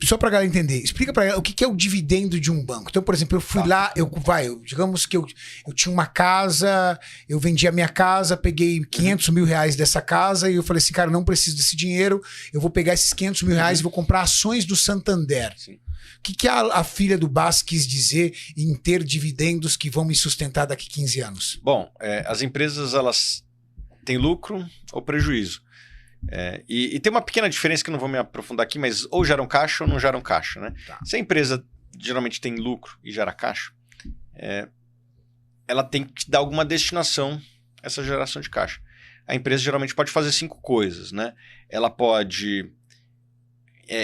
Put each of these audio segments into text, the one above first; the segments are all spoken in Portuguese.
só pra galera entender, explica pra ela o que é o dividendo de um banco. Então, por exemplo, eu fui lá, digamos que eu tinha uma casa, eu vendi a minha casa, peguei 500 mil reais dessa casa e eu falei assim, cara, não preciso desse dinheiro, eu vou pegar esses 500 mil reais e vou comprar ações do Santander. Sim. O que a filha do Bas quis dizer em ter dividendos que vão me sustentar daqui 15 anos? Bom, as empresas, elas têm lucro ou prejuízo. E tem uma pequena diferença que eu não vou me aprofundar aqui, mas ou geram caixa ou não geram caixa, né? Tá. Se a empresa geralmente tem lucro e gera caixa, ela tem que dar alguma destinação a essa geração de caixa. A empresa geralmente pode fazer 5 coisas, né? Ela pode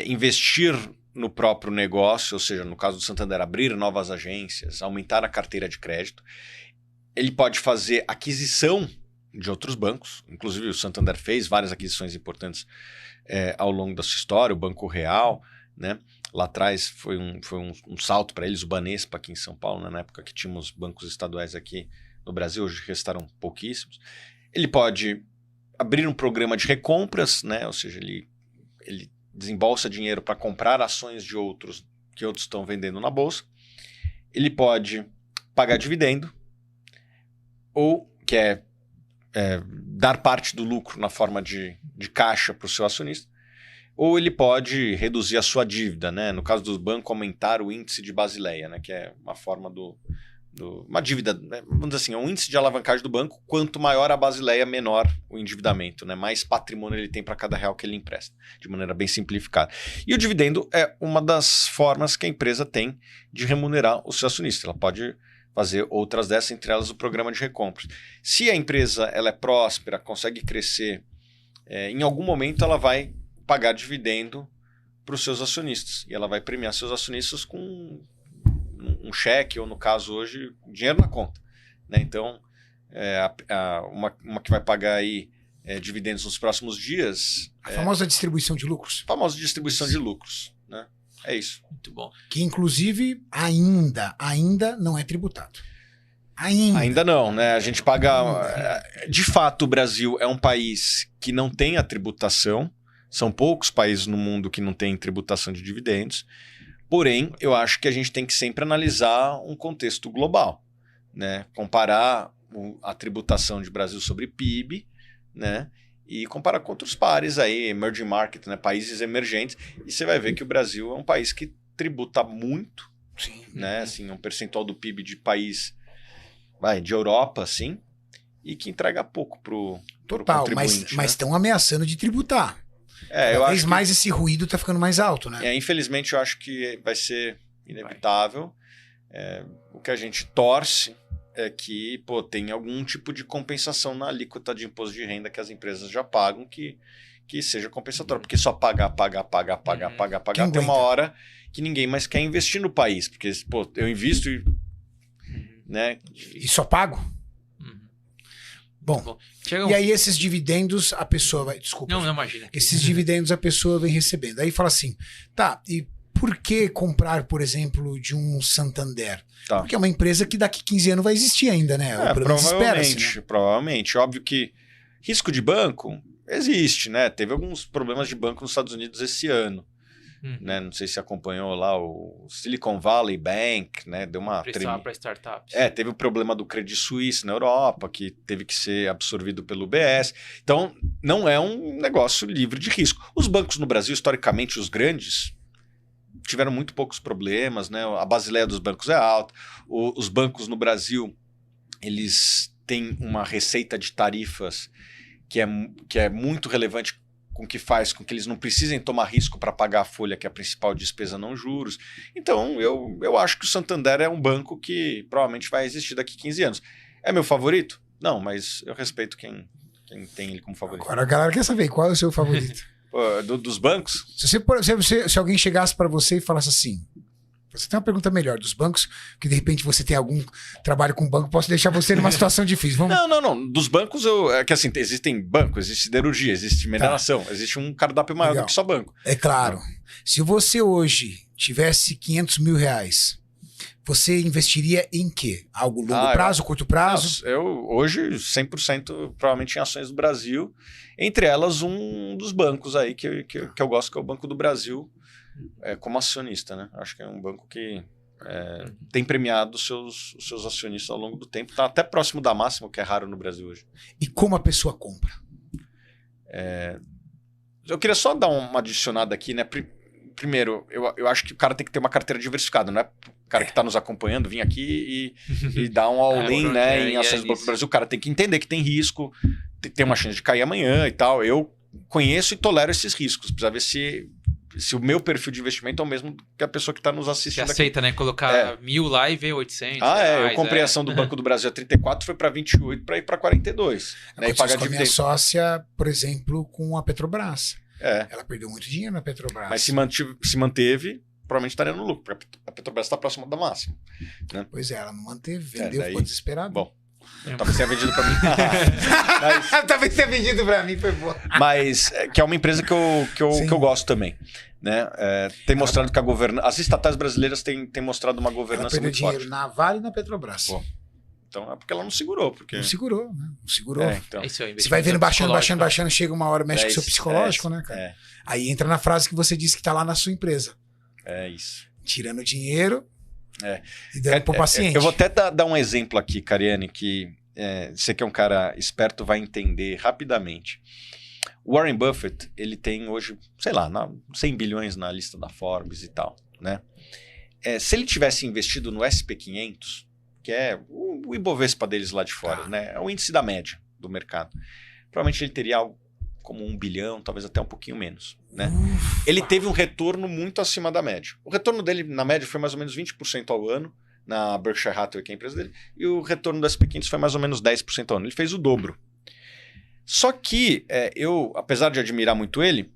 investir no próprio negócio, ou seja, no caso do Santander, abrir novas agências, aumentar a carteira de crédito. Ele pode fazer aquisição de outros bancos, inclusive o Santander fez várias aquisições importantes ao longo da sua história, o Banco Real, né? Lá atrás foi um salto para eles, o Banespa aqui em São Paulo, né? Na época que tínhamos bancos estaduais aqui no Brasil, hoje restaram pouquíssimos. Ele pode abrir um programa de recompras, né? Ou seja, ele desembolsa dinheiro para comprar ações de outros que outros estão vendendo na bolsa. Ele pode pagar dividendo, ou dar parte do lucro na forma de caixa para o seu acionista, ou ele pode reduzir a sua dívida, né? No caso do banco, aumentar o índice de Basileia, né? Que é uma forma uma dívida, né? Vamos dizer assim, é um índice de alavancagem do banco. Quanto maior a Basileia, menor o endividamento, né? Mais patrimônio ele tem para cada real que ele empresta, de maneira bem simplificada. E o dividendo é uma das formas que a empresa tem de remunerar o seu acionista. Ela pode fazer outras dessas, entre elas o programa de recompras. Se a empresa ela é próspera, consegue crescer, em algum momento ela vai pagar dividendo para os seus acionistas. E ela vai premiar seus acionistas com um cheque, ou no caso hoje, dinheiro na conta, né? Então, uma que vai pagar aí dividendos nos próximos dias. A famosa distribuição de lucros. A famosa distribuição de lucros, né? É isso. Muito bom. Que ainda não é tributado. Ainda não, né? A gente paga... De fato, o Brasil é um país que não tem a tributação. São poucos países no mundo que não têm tributação de dividendos. Porém, eu acho que a gente tem que sempre analisar um contexto global, né? Comparar a tributação de Brasil sobre PIB, né? E comparar com outros pares aí, emerging market, né? Países emergentes. E você vai ver que o Brasil é um país que tributa muito, Sim. né? Assim, um percentual do PIB de país de Europa, assim, e que entrega pouco pro contribuinte. Mas estão ameaçando de tributar. Eu Cada acho vez mais esse ruído está ficando mais alto, né? Infelizmente, eu acho que vai ser inevitável. O que a gente torce é que tenha algum tipo de compensação na alíquota de imposto de renda que as empresas já pagam, que seja compensatório. Porque só pagar, tem uma hora que ninguém mais quer investir no país. Porque, eu invisto e... né? E só pago? Bom, e aí esses dividendos a pessoa vai... Desculpa. Não, imagina. Esses dividendos a pessoa vem recebendo. Aí fala assim, tá, e por que comprar, por exemplo, de um Santander? Tá. Porque é uma empresa que daqui 15 anos vai existir ainda, né? Provavelmente. Óbvio que risco de banco existe, né? Teve alguns problemas de banco nos Estados Unidos esse ano. Né? Não sei se acompanhou lá o Silicon Valley Bank, né? Deu uma para startups. Teve o problema do Credit Suisse na Europa, que teve que ser absorvido pelo UBS. Então, não é um negócio livre de risco. Os bancos no Brasil, historicamente, os grandes, tiveram muito poucos problemas, né? A Basileia dos bancos é alta. Os bancos no Brasil, eles têm uma receita de tarifas que é muito relevante, com que faz com que eles não precisem tomar risco para pagar a folha, que é a principal despesa, não juros. Então, eu acho que o Santander é um banco que provavelmente vai existir daqui 15 anos. É meu favorito? Não, mas eu respeito quem tem ele como favorito. Agora a galera quer saber qual é o seu favorito. Dos bancos? Se alguém chegasse para você e falasse assim, você tem uma pergunta melhor dos bancos, que de repente você tem algum trabalho com banco, posso deixar você numa situação difícil. Vamos... Não. Dos bancos, é que assim, existem bancos, existe siderurgia, existe mineração, existe um cardápio maior do que só banco. É claro. Se você hoje tivesse 500 mil reais, você investiria em quê? Algo longo prazo, curto prazo? Eu hoje 100% provavelmente em ações do Brasil, entre elas um dos bancos aí que eu gosto, que é o Banco do Brasil. como acionista, né? Acho que é um banco que tem premiado os seus acionistas ao longo do tempo. Está até próximo da máxima, o que é raro no Brasil hoje. E como a pessoa compra? Eu queria só dar uma adicionada aqui, né? Primeiro, eu acho que o cara tem que ter uma carteira diversificada, não é o cara que está nos acompanhando vir aqui e dar um all-in, né, em ações do Banco do Brasil. O cara tem que entender que tem risco, tem uma chance de cair amanhã e tal. Eu conheço e tolero esses riscos. Precisa ver se o meu perfil de investimento é o mesmo que a pessoa que está nos assistindo. Que aceita, né? Colocar 1.000 lá e ver 800. Eu comprei a ação do Banco do Brasil a 34, foi para 28 para ir para 42. Né, e pagar com a minha sócia, por exemplo, com a Petrobras. Ela perdeu muito dinheiro na Petrobras. Mas se manteve, provavelmente estaria no lucro, porque a Petrobras está próxima da máxima. Né? Pois é, ela não manteve, vendeu, ficou desesperado. Bom, talvez tenha vendido para mim. Talvez tenha vendido para mim, foi boa. Mas que é uma empresa que eu gosto também. Né? Tem mostrado que as estatais brasileiras têm mostrado uma governança muito forte. Ela perdeu dinheiro na Vale e na Petrobras. Pô. Então é porque ela não segurou. Não segurou, né? Não segurou. Então. Você vai vendo baixando, chega uma hora, mexe com o seu psicológico, né, cara? Aí entra na frase que você disse que tá lá na sua empresa. É isso. Tirando dinheiro e dando pro paciente. Eu vou até dar um exemplo aqui, Cariani, que você que é um cara esperto vai entender rapidamente. O Warren Buffett, ele tem hoje, sei lá, 100 bilhões na lista da Forbes e tal, né? Se ele tivesse investido no SP500, que é o Ibovespa deles lá de fora, né? É o índice da média do mercado. Provavelmente ele teria algo como 1 bilhão, talvez até um pouquinho menos, né? Ele teve um retorno muito acima da média. O retorno dele, na média, foi mais ou menos 20% ao ano, na Berkshire Hathaway, que é a empresa dele, e o retorno do SP500 foi mais ou menos 10% ao ano. Ele fez o dobro. Só que eu, apesar de admirar muito ele,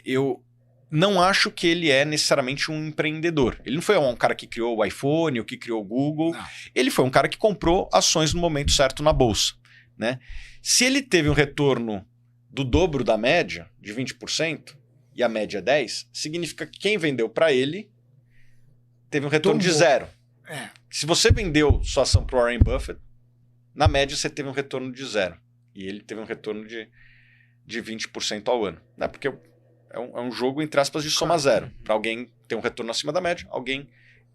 eu não acho que ele é necessariamente um empreendedor. Ele não foi um cara que criou o iPhone ou que criou o Google. Não. Ele foi um cara que comprou ações no momento certo na bolsa. Né? Se ele teve um retorno do dobro da média, de 20%, e a média é 10%, significa que quem vendeu para ele teve um retorno de 0%. Se você vendeu sua ação para o Warren Buffett, na média você teve um retorno de 0%. E ele teve um retorno de 20% ao ano. Né? Porque é um jogo, entre aspas, de soma zero. Para alguém ter um retorno acima da média, alguém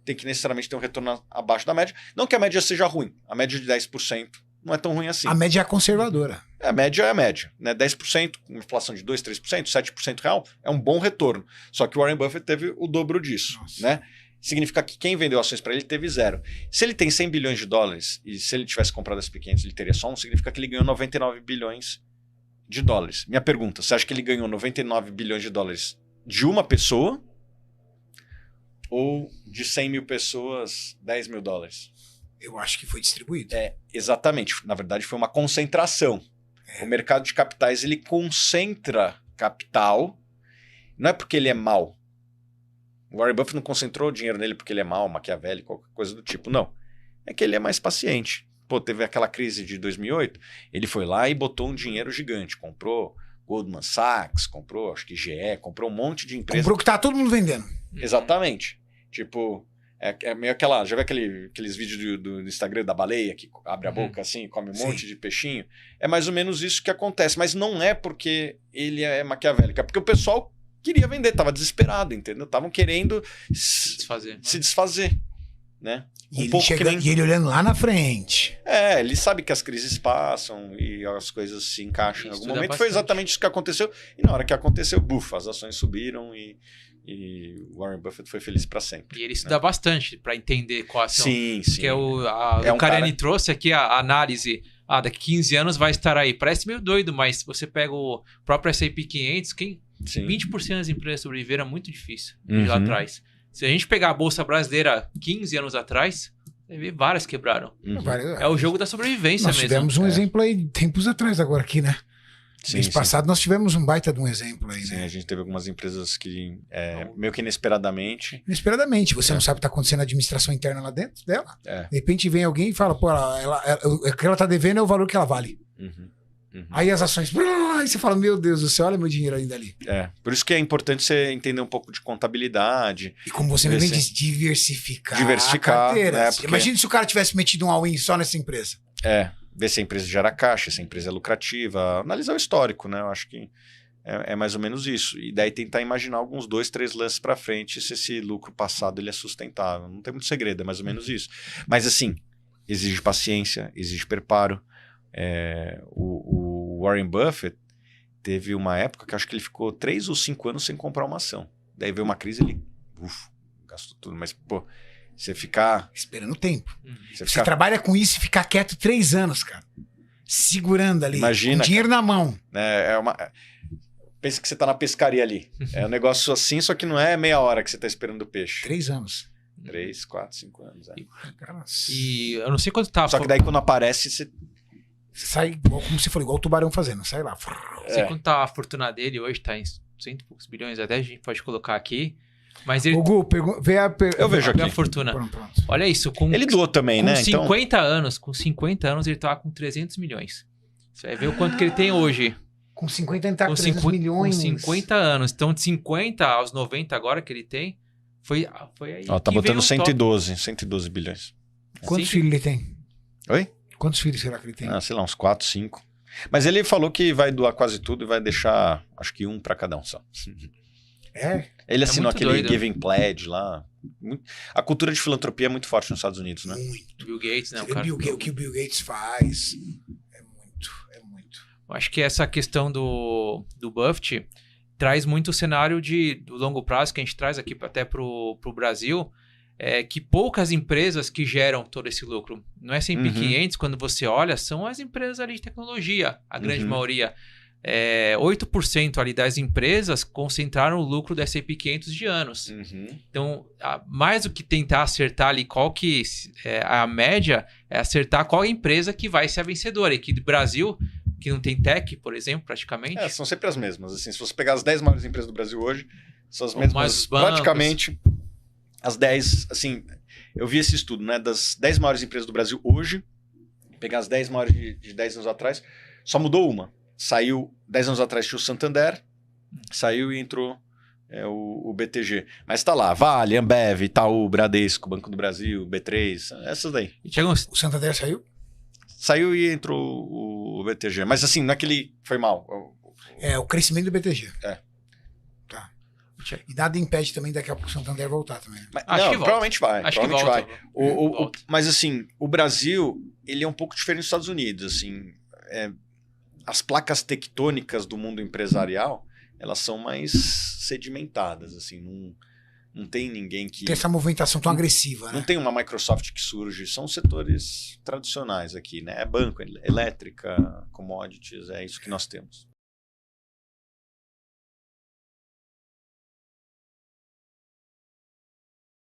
tem que necessariamente ter um retorno abaixo da média. Não que a média seja ruim. A média de 10% não é tão ruim assim. A média é conservadora. A média é a média. Né? 10%, uma inflação de 2%, 3%, 7% real, é um bom retorno. Só que o Warren Buffett teve o dobro disso. Né? Significa que quem vendeu ações para ele teve 0. Se ele tem 100 bilhões de dólares e se ele tivesse comprado as SP500 ele teria só 1, significa que ele ganhou 99 bilhões de dólares. Minha pergunta, você acha que ele ganhou 99 bilhões de dólares de uma pessoa ou de 100 mil pessoas, 10 mil dólares? Eu acho que foi distribuído. Exatamente. Na verdade, foi uma concentração. O mercado de capitais, ele concentra capital. Não é porque ele é mau. O Warren Buffett não concentrou dinheiro nele porque ele é mau, maquiavélico, qualquer coisa do tipo. Não. É que ele é mais paciente. Pô, teve aquela crise de 2008, ele foi lá e botou um dinheiro gigante. Comprou Goldman Sachs, comprou, acho que GE, comprou um monte de empresas. Comprou que tá todo mundo vendendo. Exatamente. Tipo, é meio aquela... Já viu aqueles vídeos do Instagram da baleia que abre a boca assim, come um monte de peixinho? É mais ou menos isso que acontece. Mas não é porque ele é maquiavélico, é porque o pessoal queria vender, tava desesperado, entendeu? Estavam querendo se desfazer, né? E ele olhando lá na frente. Ele sabe que as crises passam e as coisas se encaixam em algum momento. Bastante. Foi exatamente isso que aconteceu. E na hora que aconteceu, as ações subiram e Warren Buffett foi feliz para sempre. E ele estuda bastante para entender qual ação. Sim. Que o Cariani trouxe aqui a análise. Daqui 15 anos vai estar aí. Parece meio doido, mas se você pega o próprio S&P 500, 20% das empresas sobreviveram é muito difícil lá atrás. Se a gente pegar a Bolsa Brasileira 15 anos atrás, você vê várias quebraram. É o jogo da sobrevivência nós mesmo. Nós tivemos um exemplo aí tempos atrás agora aqui, né? Mês passado nós tivemos um baita de um exemplo aí, Sim, né? A gente teve algumas empresas que, meio que inesperadamente... Inesperadamente. Você não sabe o que está acontecendo na administração interna lá dentro dela. De repente vem alguém e fala, pô, o que ela está devendo é o valor que ela vale. Aí as ações... Aí você fala, meu Deus do céu, olha meu dinheiro ainda ali. Por isso que é importante você entender um pouco de contabilidade. E como você me diz, diversificar a carteira. Porque... Imagina se o cara tivesse metido um all-in só nessa empresa. Ver se a empresa gera caixa, se a empresa é lucrativa, analisar o histórico, né? Eu acho que É mais ou menos isso. E daí tentar imaginar alguns 2, 3 lances para frente se esse lucro passado ele é sustentável. Não tem muito segredo, é mais ou menos isso. Mas assim, exige paciência, exige preparo. O Warren Buffett teve uma época que acho que ele ficou 3 ou 5 anos sem comprar uma ação. Daí veio uma crise, ele gastou tudo. Mas, pô, você ficar... Esperando o tempo. Você trabalha com isso e ficar quieto 3 anos, cara. Segurando ali. Imagina, com dinheiro cara, na mão. Pensa que você tá na pescaria ali. É um negócio assim, só que não é meia hora que você tá esperando o peixe. 3 anos. 3, 4, 5 anos. E eu não sei quanto tá. Só que daí quando aparece, você sai igual, como você falou, igual o tubarão fazendo. Sai lá. Não sei quanto tá a fortuna dele hoje, tá em 100 e poucos bilhões, até a gente pode colocar aqui. Mas ele... O Gu, eu vejo aqui. A fortuna. Pronto. Olha isso. Ele doou também, né? Com 50 anos, ele tava com 300 milhões. Você vai ver o quanto que ele tem hoje. Com 50 ele tá com 300 milhões. Com 50 anos. Então, de 50 aos 90 agora que ele tem, foi aí. Tá botando 112 bilhões. Quantos filhos ele tem? Oi? Quantos filhos será que ele tem? Sei lá, uns 4, 5. Mas ele falou que vai doar quase tudo e vai deixar, acho que um para cada um só. Ele assinou aquele doido. Giving Pledge lá. A cultura de filantropia é muito forte nos Estados Unidos, né? Muito. Bill Gates, né? O que o Bill Gates faz é muito. Eu acho que essa questão do Buffett traz muito o cenário do longo prazo que a gente traz aqui até pro Brasil, que poucas empresas que geram todo esse lucro. Não é S&P 500, quando você olha, são as empresas ali de tecnologia, a grande maioria. 8% ali das empresas concentraram o lucro do S&P 500 de anos. Então, mais do que tentar acertar ali qual que é a média, é acertar qual é a empresa que vai ser a vencedora. E aqui do Brasil, que não tem tech, por exemplo, praticamente. São sempre as mesmas. Assim, se você pegar as 10 maiores empresas do Brasil hoje, são as mesmas. Praticamente as 10, assim, eu vi esse estudo, né? Das 10 maiores empresas do Brasil hoje, pegar as 10 maiores de 10 anos atrás, só mudou uma. Saiu, 10 anos atrás tinha o Santander, saiu e entrou o BTG. Mas tá lá, Vale, Ambev, Itaú, Bradesco, Banco do Brasil, B3, essas daí. O Santander saiu? Saiu e entrou o BTG. Mas assim, não é que ele foi mal. O crescimento do BTG. Tá. E nada impede também daqui a pouco o Santander voltar também. Mas, provavelmente vai. Mas assim, o Brasil, ele é um pouco diferente dos Estados Unidos, assim... As placas tectônicas do mundo empresarial, elas são mais sedimentadas, assim, não tem ninguém que... Tem essa movimentação tão agressiva, né? Não tem uma Microsoft que surge, são setores tradicionais aqui, né? É banco, elétrica, commodities, é isso que nós temos.